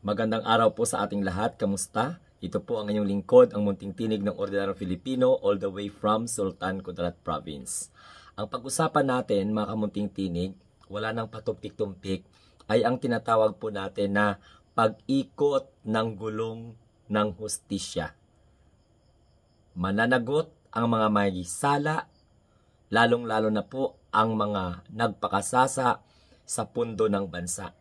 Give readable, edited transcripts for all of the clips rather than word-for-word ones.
Magandang araw po sa ating lahat. Kamusta? Ito po ang inyong lingkod, ang munting tinig ng ordinaryong Filipino, all the way from Sultan Kudarat Province. Ang pag-usapan natin, mga kamunting tinig, wala nang patumpik-tumpik, ay ang tinatawag po natin na pag-ikot ng gulong ng hustisya. Mananagot ang mga may sala, lalong-lalo na po ang mga nagpakasasa sa pundo ng bansa.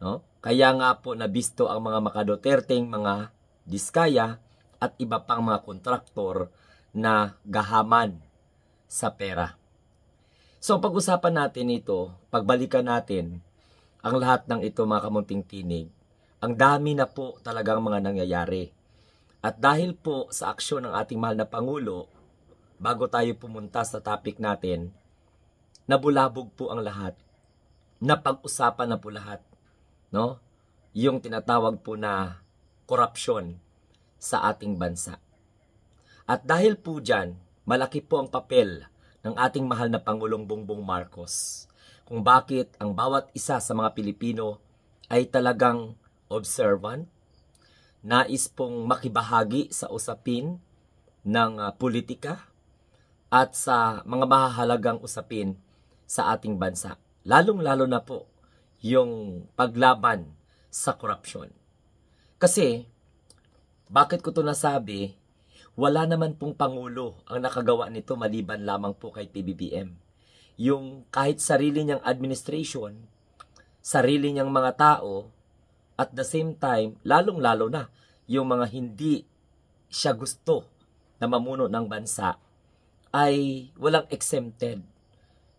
No? Kaya nga po nabisto ang mga makaduterteng mga diskaya at iba pang mga kontraktor na gahaman sa pera. So pag-usapan natin ito, pagbalikan natin ang lahat ng ito mga kamunting tinig, ang dami na po talagang mga nangyayari. At dahil po sa aksyon ng ating mahal na Pangulo, bago tayo pumunta sa topic natin, nabulabog po ang lahat, napag-usapan na po lahat. No? Yung tinatawag po na korupsyon sa ating bansa. At dahil po dyan, malaki po ang papel ng ating mahal na Pangulong Bongbong Marcos kung bakit ang bawat isa sa mga Pilipino ay talagang observant, nais pong makibahagi sa usapin ng politika at sa mga mahahalagang usapin sa ating bansa. Lalong-lalo na po yung paglaban sa korupsyon. Kasi, bakit ko ito nasabi, wala naman pong Pangulo ang nakagawa nito maliban lamang po kay PBBM. Yung kahit sarili niyang administration, sarili niyang mga tao, at the same time, lalong-lalo na, yung mga hindi siya gusto na mamuno ng bansa, ay walang exempted.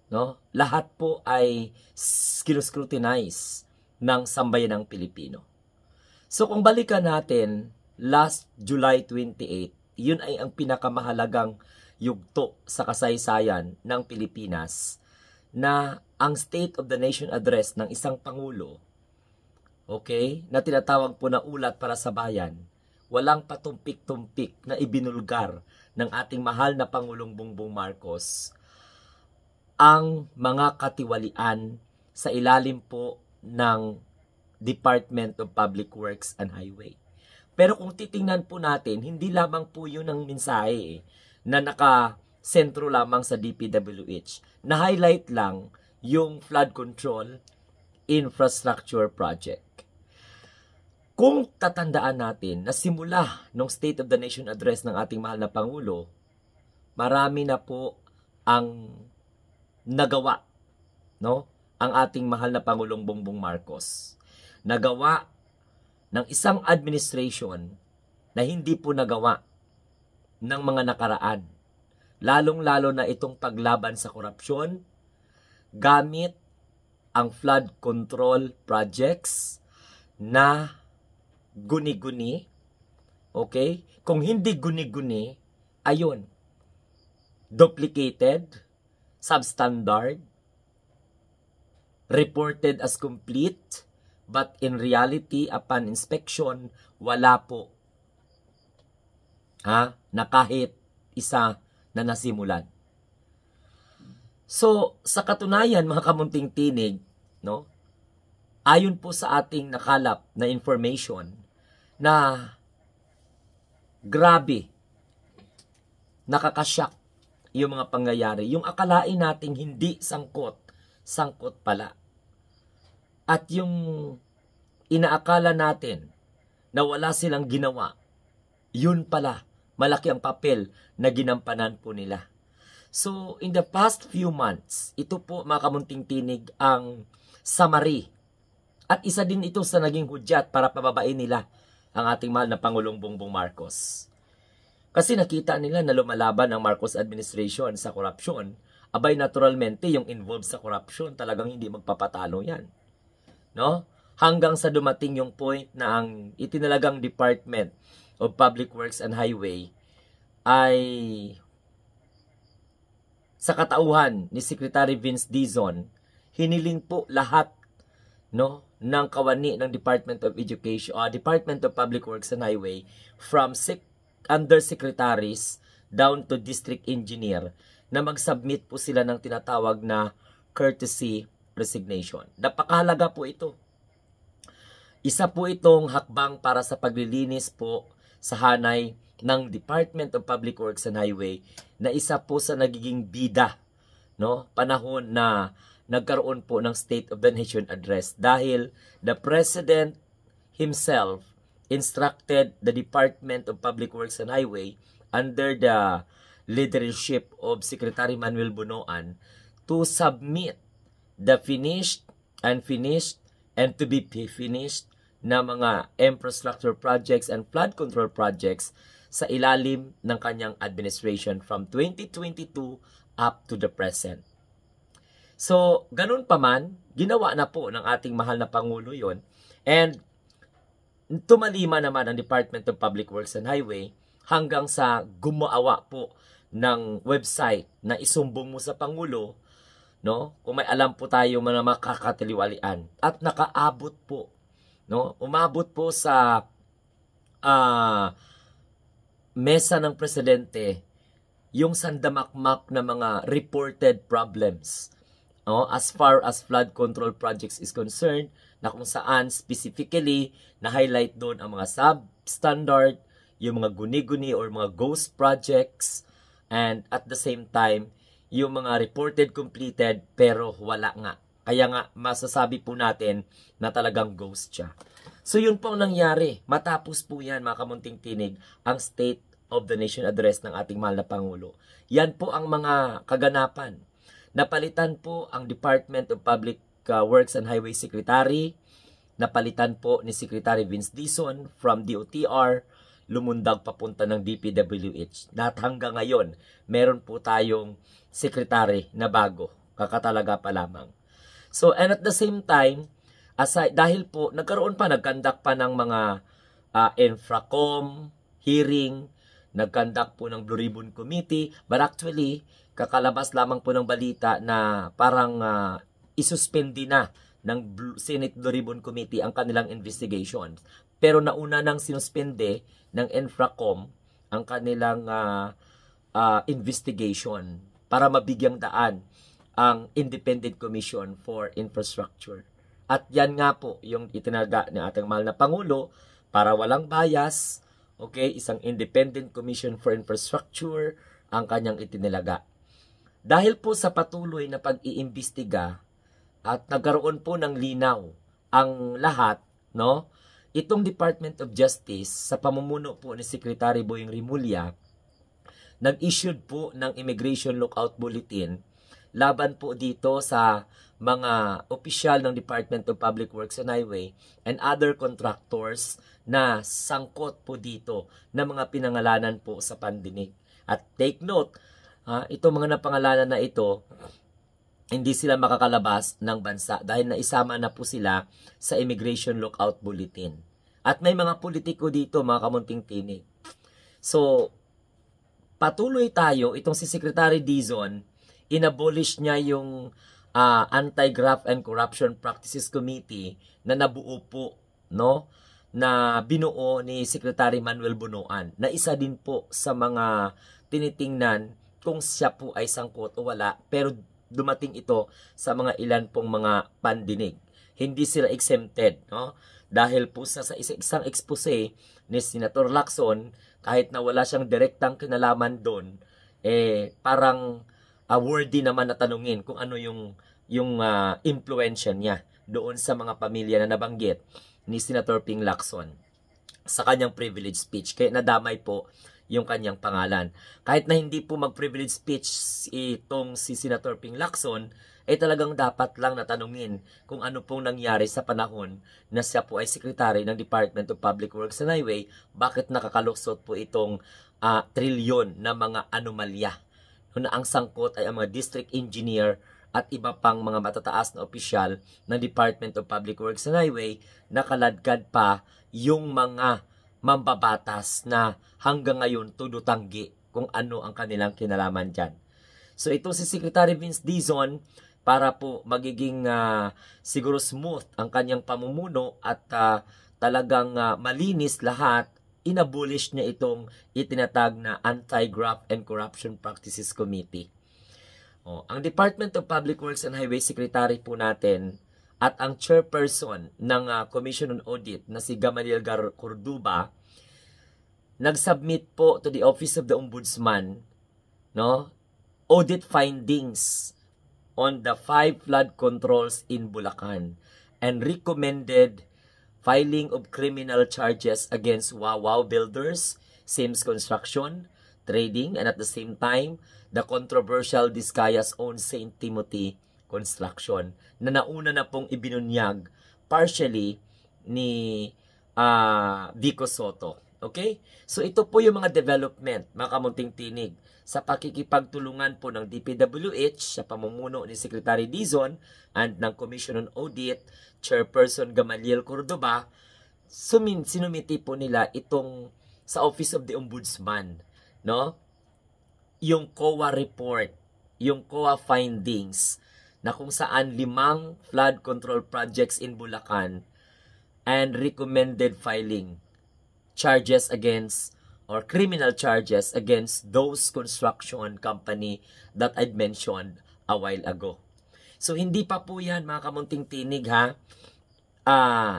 No? Lahat po ay scrutinize ng sambayan ng Pilipino. So kung balikan natin, last July 28, yun ay ang pinakamahalagang yugto sa kasaysayan ng Pilipinas na ang State of the Nation Address ng isang Pangulo, okay, na tinatawag po na ulat para sa bayan, walang patumpik-tumpik na ibinulgar ng ating mahal na Pangulong Bongbong Marcos ang mga katiwalian sa ilalim po ng Department of Public Works and Highway. Pero kung titingnan po natin, hindi lamang po yun ang mensahe na nakasentro lamang sa DPWH. Na-highlight lang yung flood control infrastructure project. Kung tatandaan natin na simula ng State of the Nation Address ng ating mahal na Pangulo, marami na po ang nagawa, no, ang ating mahal na Pangulong Bongbong Marcos. Nagawa ng isang administration na hindi po nagawa ng mga nakaraan. Lalong-lalo na itong paglaban sa korupsyon gamit ang flood control projects na guni-guni. Okay? Kung hindi guni-guni, ayun, duplicated, substandard, reported as complete, but in reality, upon inspection, wala po na kahit isa na nasimulan. So, sa katunayan, mga kamunting tinig, no, ayon po sa ating nakalap na information, na grabe, nakakasyak yung mga pangyayari. Yung akalain nating hindi sangkot pala. At yung inaakala natin na wala silang ginawa, yun pala, malaki ang papel na ginampanan po nila. So, in the past few months, ito po mga kamunting tinig ang summary. At isa din ito sa naging hudyat para pababain nila ang ating mahal na Pangulong Bongbong Marcos. Kasi nakita nila na lumalaban ang Marcos administration sa korupsyon. Abay, naturalmente, yung involved sa korupsyon, talagang hindi magpapatalo yan. No? Hanggang sa dumating yung point na ang itinalagang Department of Public Works and Highway ay sa katauhan ni Secretary Vince Dizon, hiniling po lahat, no, ng kawani ng Department of Education, Department of Public Works and Highway from undersecretaries down to district engineer na mag-submit po sila ng tinatawag na courtesy resignation. Napakahalaga po ito. Isa po itong hakbang para sa paglilinis po sa hanay ng Department of Public Works and Highway na isa po sa nagiging bida, no? Panahon na nagkaroon po ng State of the Nation Address dahil the President himself instructed the Department of Public Works and Highway under the leadership of Secretary Manuel Bunoan to submit the finished, unfinished, and to be finished na mga infrastructure projects and flood control projects sa ilalim ng kanyang administration from 2022 up to the present. So, ganun pa man, ginawa na po ng ating mahal na Pangulo yon. And tumalima naman ang Department of Public Works and Highway hanggang sa gumawa po ng website na isumbong mo sa Pangulo, no? Kung may alam po tayo mga makakatiliwalian. At nakaabot po, no? Umabot po sa mesa ng presidente yung sandamakmak na mga reported problems, no? As far as flood control projects is concerned, na kung saan specifically na-highlight doon ang mga substandard, yung mga guni-guni or mga ghost projects, and at the same time, yung mga reported completed pero wala nga. Kaya nga masasabi po natin na talagang ghost siya. So yun po ang nangyari. Matapos po yan mga kamunting tinig ang State of the Nation Address ng ating mahal na Pangulo. Yan po ang mga kaganapan. Napalitan po ang Department of Public Works and Highway Secretary. Napalitan po ni Secretary Vince Dizon from DOTR. Lumundag papunta ng DPWH. At hanggang ngayon, meron po tayong secretary na bago. Kakatalaga pa lamang. So, and at the same time, dahil po, nagkandak pa ng mga Infracom hearing, nagkandak po ng Blue Ribbon Committee, but actually, kakalabas lamang po ng balita na parang isuspindi na ng Senate Blue Ribbon Committee ang kanilang investigation. Pero nauna nang sinuspende ng Infracom ang kanilang investigation para mabigyang daan ang Independent Commission for Infrastructure. At yan nga po yung itinaga ni ating mahal na Pangulo para walang bias, okay, isang Independent Commission for Infrastructure ang kanyang itinilaga. Dahil po sa patuloy na pag-iimbestiga at nagkaroon po ng linaw ang lahat, no? Itong Department of Justice sa pamumuno po ni Secretary Boying Rimulya nag-issued po ng Immigration Lookout Bulletin laban po dito sa mga opisyal ng Department of Public Works and Highway and other contractors na sangkot po dito na mga pinangalanan po sa pandinig. At take note, itong mga napangalanan na ito, hindi sila makakalabas ng bansa dahil naisama na po sila sa Immigration Lookout Bulletin. At may mga politiko dito, mga kamunting tinig. So, patuloy tayo, itong si Secretary Dizon, inabolish niya yung Anti-Graft and Corruption Practices Committee na nabuo po, no? Na binuo ni Secretary Manuel Bunoan, na isa din po sa mga tinitingnan kung siya po ay sangkot o wala, pero dumating ito sa mga ilan pong mga pandinig. Hindi sila exempted, no? Dahil po sa isang expose ni Senator Lacson, kahit na wala siyang direktang kinalaman doon, parang worthy naman na tanungin kung ano yung influensya niya doon sa mga pamilya na nabanggit ni Senator Ping Lacson sa kanyang privilege speech. Kaya nadamay po yung kanyang pangalan. Kahit na hindi po mag-privilege speech itong si Senator Ping Lacson, talagang dapat lang natanungin kung ano pong nangyari sa panahon na siya po ay Secretary ng Department of Public Works and Highway, bakit nakakalusot po itong trilyon na mga anomalya na ang sangkot ay ang mga district engineer at iba pang mga matataas na opisyal ng Department of Public Works and Highway, nakaladkad pa yung mga mambabatas na hanggang ngayon tudutanggi kung ano ang kanilang kinalaman dyan. So ito si Secretary Vince Dizon, para po magiging siguro smooth ang kanyang pamumuno at talagang malinis lahat, inabolish niya itong itinatag na Anti-Graft and Corruption Practices Committee. Ang Department of Public Works and Highway Secretary po natin at ang chairperson ng Commission on Audit na si Gamaliel Corduba nag-submit po to the Office of the Ombudsman, no, audit findings on the 5 flood controls in Bulacan and recommended filing of criminal charges against Wawaw Builders, Sims Construction, Trading, and at the same time, the controversial Discayas owned St. Timothy Construction na nauna na pong ibinunyag partially ni Vico Soto. Okay? So ito po yung mga development, mga kamunting tinig, sa pakikipagtulungan po ng DPWH sa pamumuno ni Secretary Dizon and ng Commission on Audit, Chairperson Gamaliel Cordoba, sinumiti po nila itong sa Office of the Ombudsman, no? Yung COA report, yung COA findings na kung saan 5 flood control projects in Bulacan and recommended filing charges against or criminal charges against those construction company that I'd mentioned a while ago. So hindi pa po yan mga kamunting tinig ha.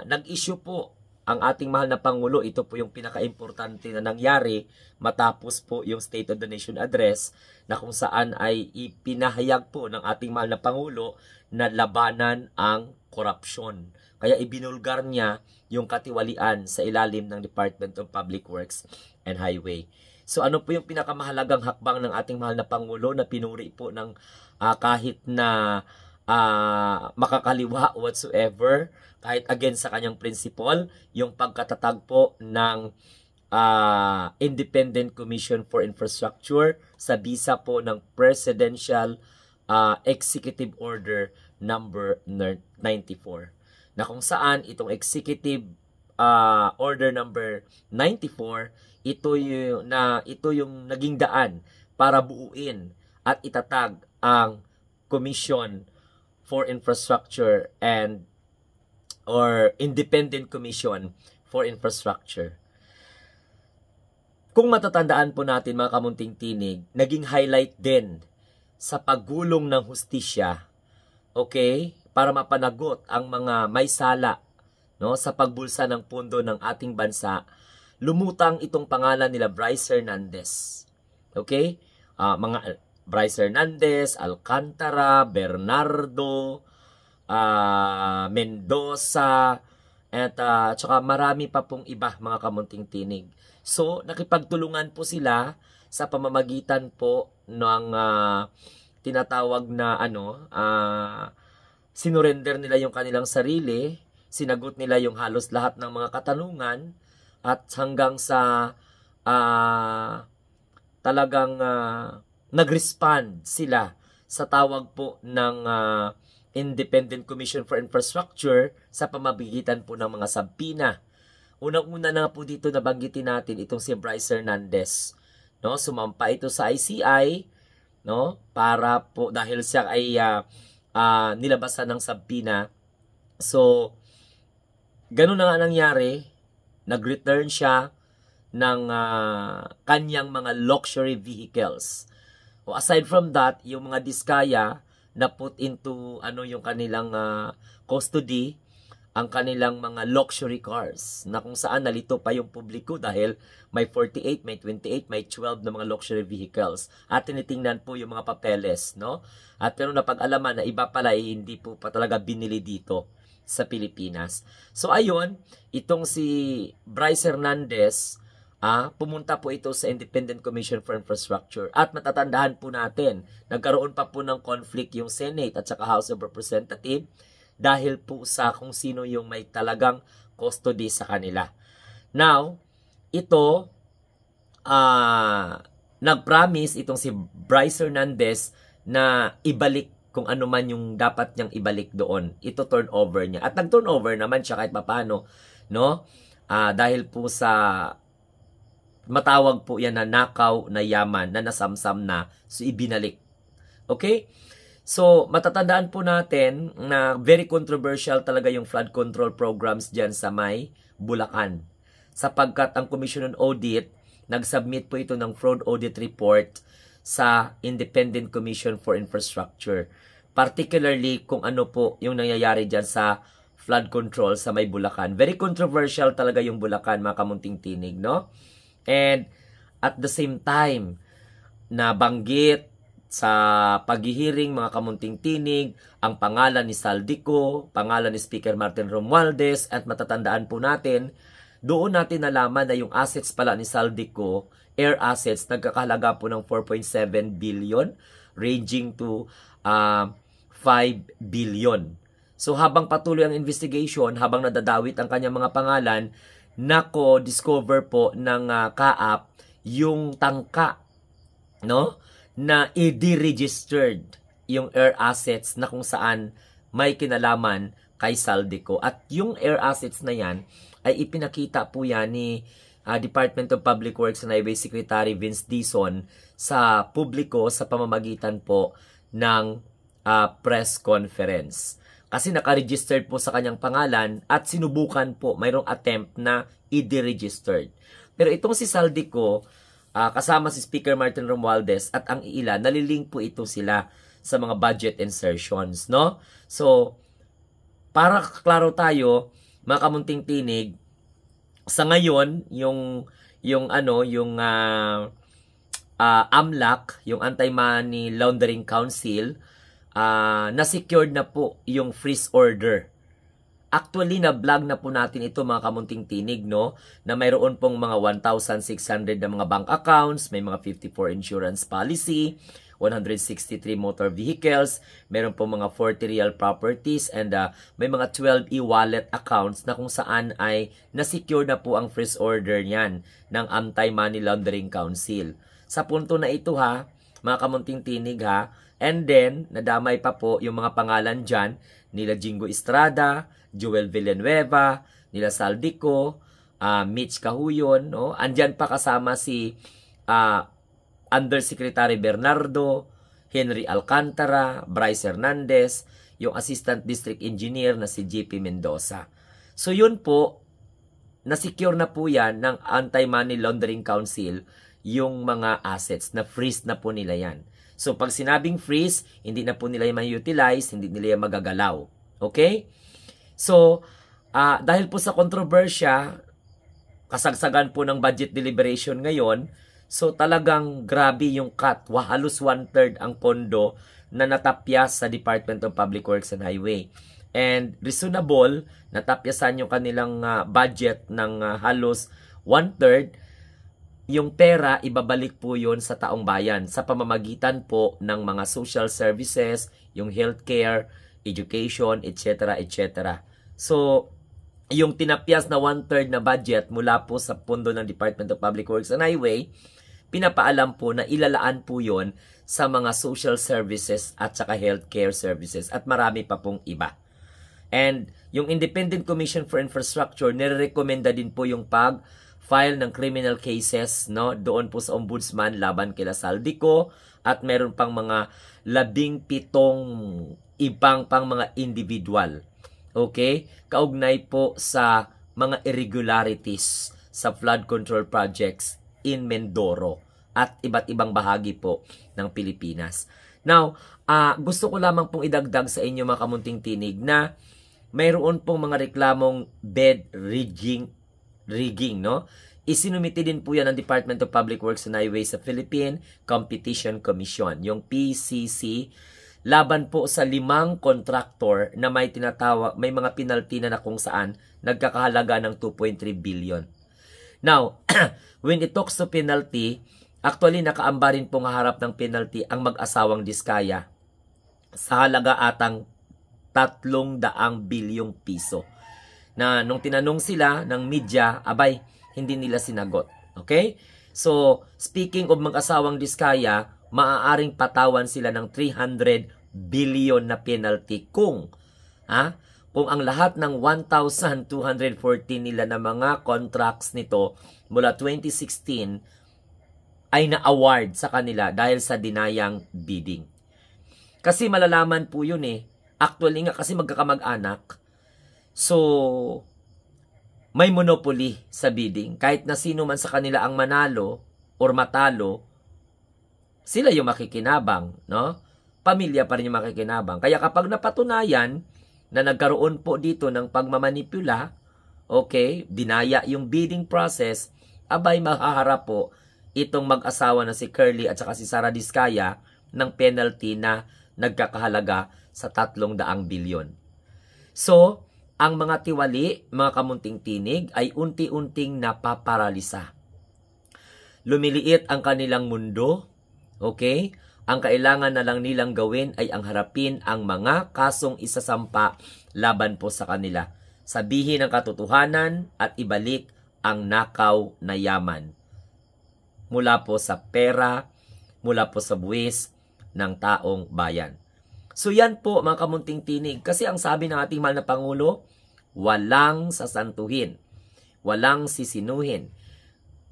Nag-issue po ang ating mahal na Pangulo. Ito po yung pinaka-importante na nangyari matapos po yung State of the Nation Address na kung saan ay ipinahayag po ng ating mahal na Pangulo na labanan ang korupsyon. Kaya ibinulgar niya yung katiwalian sa ilalim ng Department of Public Works and Highway. So ano po yung pinakamahalagang hakbang ng ating mahal na Pangulo na pinuri po ng kahit na makakaliwa whatsoever, kahit against sa kanyang principle, yung pagkatatag po ng Independent Commission for Infrastructure sa bisa po ng Presidential Executive Order number 94. Na kung saan itong Executive Order number 94, ito yung naging daan para buuin at itatag ang Commission for Infrastructure or Independent Commission for Infrastructure. Kung matatandaan po natin mga kamunting tinig, naging highlight din sa paggulong ng hustisya, okay, para mapanagot ang mga may sala, no, sa pagbulsa ng pondo ng ating bansa, lumutang itong pangalan nila Bryce Hernandez. Okay? Mga Bryce Hernandez, Alcantara, Bernardo, Mendoza, at tsaka marami pa pong iba mga kamunting tinig. So, nakipagtulungan po sila sa pamamagitan po ng tinatawag na sinurrender nila yung kanilang sarili, sinagot nila yung halos lahat ng mga katanungan, at hanggang sa talagang nag-respond sila sa tawag po ng Independent Commission for Infrastructure sa pamamagitan po ng mga sabpina. Unang-una na po dito nabanggitin natin itong si Bryce Hernandez. No? Sumampa ito sa ICI, no? Para po dahil siya ay nilabasan ng sabpina. So, ganun na nga nangyari. Nag-return siya ng kanyang mga luxury vehicles. O aside from that, yung mga Diskaya na put into yung kanilang custody, ang kanilang mga luxury cars na kung saan nalito pa yung publiko dahil may 48, may 28, may 12 na mga luxury vehicles. At tinitingnan po yung mga papeles, no? At pero napag-alaman na iba pala hindi po pa talaga binili dito sa Pilipinas. So ayun, itong si Bryce Hernandez, pumunta po ito sa Independent Commission for Infrastructure. At matatandaan po natin, nagkaroon pa po ng conflict yung Senate at saka House of Representatives dahil po sa kung sino yung may talagang custody sa kanila. Now, ito, nag-promise itong si Bryce Hernandez na ibalik kung ano man yung dapat niyang ibalik doon. Ito turnover niya. At nag-turnover naman siya kahit papano, no? Dahil po sa matawag po yan na nakaw na yaman na nasamsam na, so ibinalik. Okay? So, matatandaan po natin na very controversial talaga yung flood control programs dyan sa may Bulacan. Sapagkat ang Commission on Audit, nag-submit po ito ng fraud audit report sa Independent Commission for Infrastructure. particularly kung ano po yung nangyayari dyan sa flood control sa may Bulacan. Very controversial talaga yung Bulacan, mga kamunting tinig, no? And at the same time, nabanggit sa paghihiring, mga kamunting tinig, ang pangalan ni Saldico, pangalan ni Speaker Martin Romualdez, at matatandaan po natin, doon natin nalaman na yung assets pala ni Saldico, air assets, nagkakahalaga po ng 4.7 billion, ranging to 5 billion. So habang patuloy ang investigation, habang nadadawit ang kanyang mga pangalan, discover po ng CAAP yung tangka, no, na i-deregistered yung air assets na kung saan may kinalaman kay Saldico. At yung air assets na yan ay ipinakita po yan ni Department of Public Works and Highway Secretary Vince Dizon sa publiko sa pamamagitan po ng press conference. Kasi naka-registered po sa kanyang pangalan at sinubukan po, mayroong attempt na i-deregistered. Pero itong si Saldico, kasama si Speaker Martin Romualdez at ang ilan, nalilink po ito sila sa mga budget insertions, no? So, para klaro tayo, mga kamunting tinig, sa ngayon, yung AMLAC, yung Anti-Money Laundering Council, na-secured na po yung freeze order. Actually, na-vlog na po natin ito, mga kamunting tinig, no? Na mayroon pong mga 1,600 na mga bank accounts, may mga 54 insurance policy, 163 motor vehicles, meron pong mga 40 real properties, and may mga 12 e-wallet accounts na kung saan ay na-secure na po ang freeze order niyan ng Anti-Money Laundering Council. Sa punto na ito, ha, mga kamunting tinig, ha, and then, nadamay pa po yung mga pangalan dyan, nila Jingo Estrada, Joel Villanueva, nila Saldico, Mitch Cahuyon, no? Andyan pa kasama si Undersecretary Bernardo, Henry Alcantara, Bryce Hernandez, yung Assistant District Engineer na si JP Mendoza. So yun po, na-secure na po yan ng Anti-Money Laundering Council yung mga assets, na freeze na po nila yan. So, pag sinabing freeze, hindi na po nila yung ma-utilize, hindi nila yung magagalaw. Okay? So, dahil po sa kontrobersya, kasagsagan po ng budget deliberation ngayon, so talagang grabe yung cut. Halos 1/3 ang pondo na natapyas sa Department of Public Works and Highway. And reasonable, natapyasan yung kanilang budget ng halos 1/3. Yung pera, ibabalik po yun sa taong bayan sa pamamagitan po ng mga social services, yung healthcare, education, etc. etc. So, yung tinapyas na 1/3 na budget mula po sa pondo ng Department of Public Works and Highway, pinapaalam po na ilalaan po yon sa mga social services at saka healthcare services at marami pa pong iba. And yung Independent Commission for Infrastructure, nire-recommenda din po yung pag-file ng criminal cases, no, doon po sa ombudsman laban kila Saldico, at meron pang mga 17 ibang pang mga individual. Okay? Kaugnay po sa mga irregularities sa flood control projects in Mindoro at iba't ibang bahagi po ng Pilipinas. Now, gusto ko lamang pong idagdag sa inyo, mga kamunting tinig, na mayroon pong mga reklamong bed rigging, no? Isinumiti din po yan ng Department of Public Works and Highways sa Philippine Competition Commission, yung PCC, laban po sa 5 contractor na may mga penalty na kung saan nagkakahalaga ng 2.3 billion. Now, when it talks to penalty, actually nakaamba rin pong harap ng penalty ang mag-asawang Diskaya sa halaga atang 300 bilyong piso. Na nung tinanong sila ng media, abay, hindi nila sinagot. Okay? So, speaking of mag-asawang Diskaya, maaaring patawan sila ng 300 billion na penalty kung ang lahat ng 1,214 nila na mga contracts nito mula 2016 ay na-award sa kanila dahil sa dinayang bidding. Kasi malalaman po yun Actually nga kasi magkakamag-anak. So, may monopoly sa bidding. Kahit na sino man sa kanila ang manalo or matalo, sila yung makikinabang, no? pamilya pa rin yung makikinabang. Kaya kapag napatunayan na nagkaroon po dito ng pagmamanipula, okay, dinaya yung bidding process, abay mahaharap po itong mag-asawa na si Curly at saka si Sara Diskaya ng penalty na nagkakahalaga sa 300 bilyon. So, ang mga tiwali, mga kamunting tinig, ay unti-unting napaparalisa. Lumiliit ang kanilang mundo, okay? Ang kailangan na lang nilang gawin ay ang harapin ang mga kasong isasampa laban po sa kanila. Sabihin ang katotohanan at ibalik ang nakaw na yaman. Mula po sa pera, mula po sa buwis ng taong bayan. So yan po mga kamunting tinig. Kasi ang sabi ng ating mahal na Pangulo, walang sasantuhin, walang sisinuhin.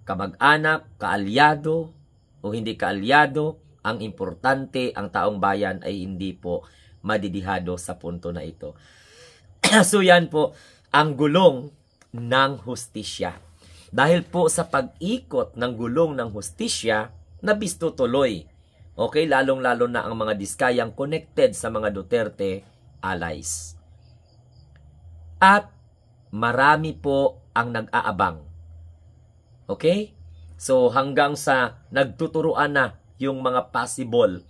Kamag-anak, kaalyado o hindi kaalyado, ang importante ang taong bayan ay hindi po madidihado sa punto na ito. So yan po ang gulong ng hustisya. Dahil po sa pag-ikot ng gulong ng hustisya, nabisto tuloy. Okay, lalong-lalo na ang mga Diskayang connected sa mga Duterte allies. At marami po ang nag-aabang. Okay? So hanggang sa nagtuturuan na yung mga possible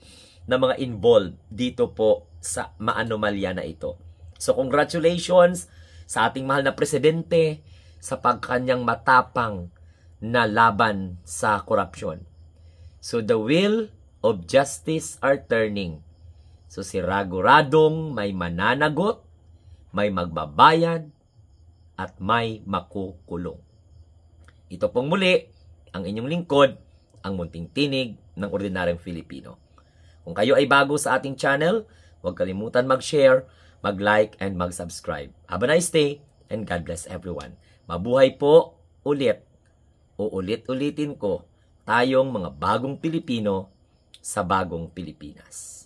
na mga involved dito po sa maanomalya na ito. So congratulations sa ating mahal na presidente sa pagkanyang matapang na laban sa korupsyon. So the wheel of justice are turning. So siraguradong may mananagot, may magbabayad, at may makukulong. Ito pong muli, ang inyong lingkod, ang munting tinig ng ordinaryong Filipino. Kung kayo ay bago sa ating channel, huwag kalimutan mag-share, mag-like, and mag-subscribe. Have a nice day, and God bless everyone. Mabuhay po ulit, uulit-ulitin ko, tayong mga bagong Pilipino sa bagong Pilipinas.